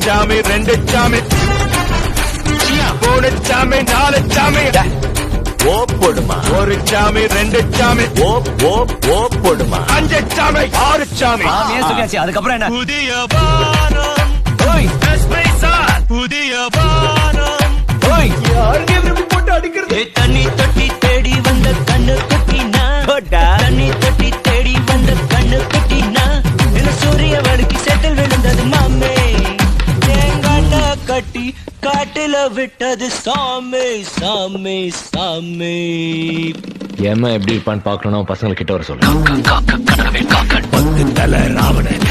சாமி 2 சாமி 3 சாமி 4 சாமி ஓ போடுமா 1 சாமி 2 சாமி ஓ ஓ ஓ போடுமா 5 சாமி 6 சாமி சொல்லியாச்சு. அதுக்கப்புறம் என்ன? புதிய வானம் ஓய் எஸ்பி சார் புதிய வானம் போட்டு அடிக்கிறது. தண்ணி தொட்டி தேடி வந்த கண்ணு குட்டினா தண்ணி தொட்டி தேடி வந்த கண்ணு குட்டினா சூரிய வழுக்கி செட்டில் விழுந்தது மாமே தேங்காட்ட கட்டி காட்டுல விட்டது சாமி சாமி சாமி. ஏமா எப்படி இருப்பான்னு பாக்கணும். பசங்க கிட்ட வர சொல்லு. 10 தலை ராவணன்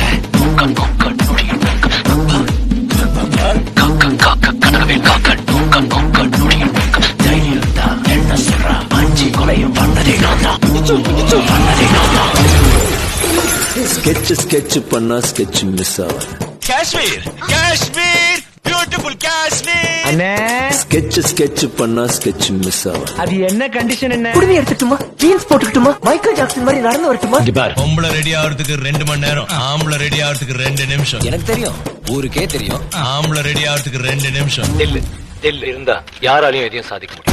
ஸ்கெட்ச் பண்ணா ஸ்கெட்ச் மிஸ் ஆகும். காஷ்மீர் காஷ்மீர் பியூட்டிஃபுல் காஷ்மீர் அண்ணே ஸ்கெட்ச் பண்ணா ஸ்கெட்ச் மிஸ் ஆகும். அது என்ன கண்டிஷன்? என்ன குடுமி எடுத்துட்டுமா, ஜீன்ஸ் போட்டுக்கிட்டுமா, மைக்கேல் ஜாக்சன் மாதிரி நடந்து வரட்டுமா? பொம்பளை ரெடி ஆகிறதுக்கு 2 மணி நேரம், ஆம்பளை ரெடி ஆகிறதுக்கு 2 நிமிஷம். எனக்கு தெரியும், ஊருக்கே தெரியும். ஆம்பளை ரெடி ஆகிறதுக்கு 2 நிமிஷம். தில் இருந்தா யாராலையும் எதையும் சாதிக்க முடியும்.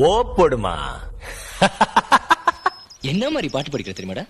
ஓ போடுமா என்ன மாதிரி பாட்டு படிக்கிற தெரியுமாடா?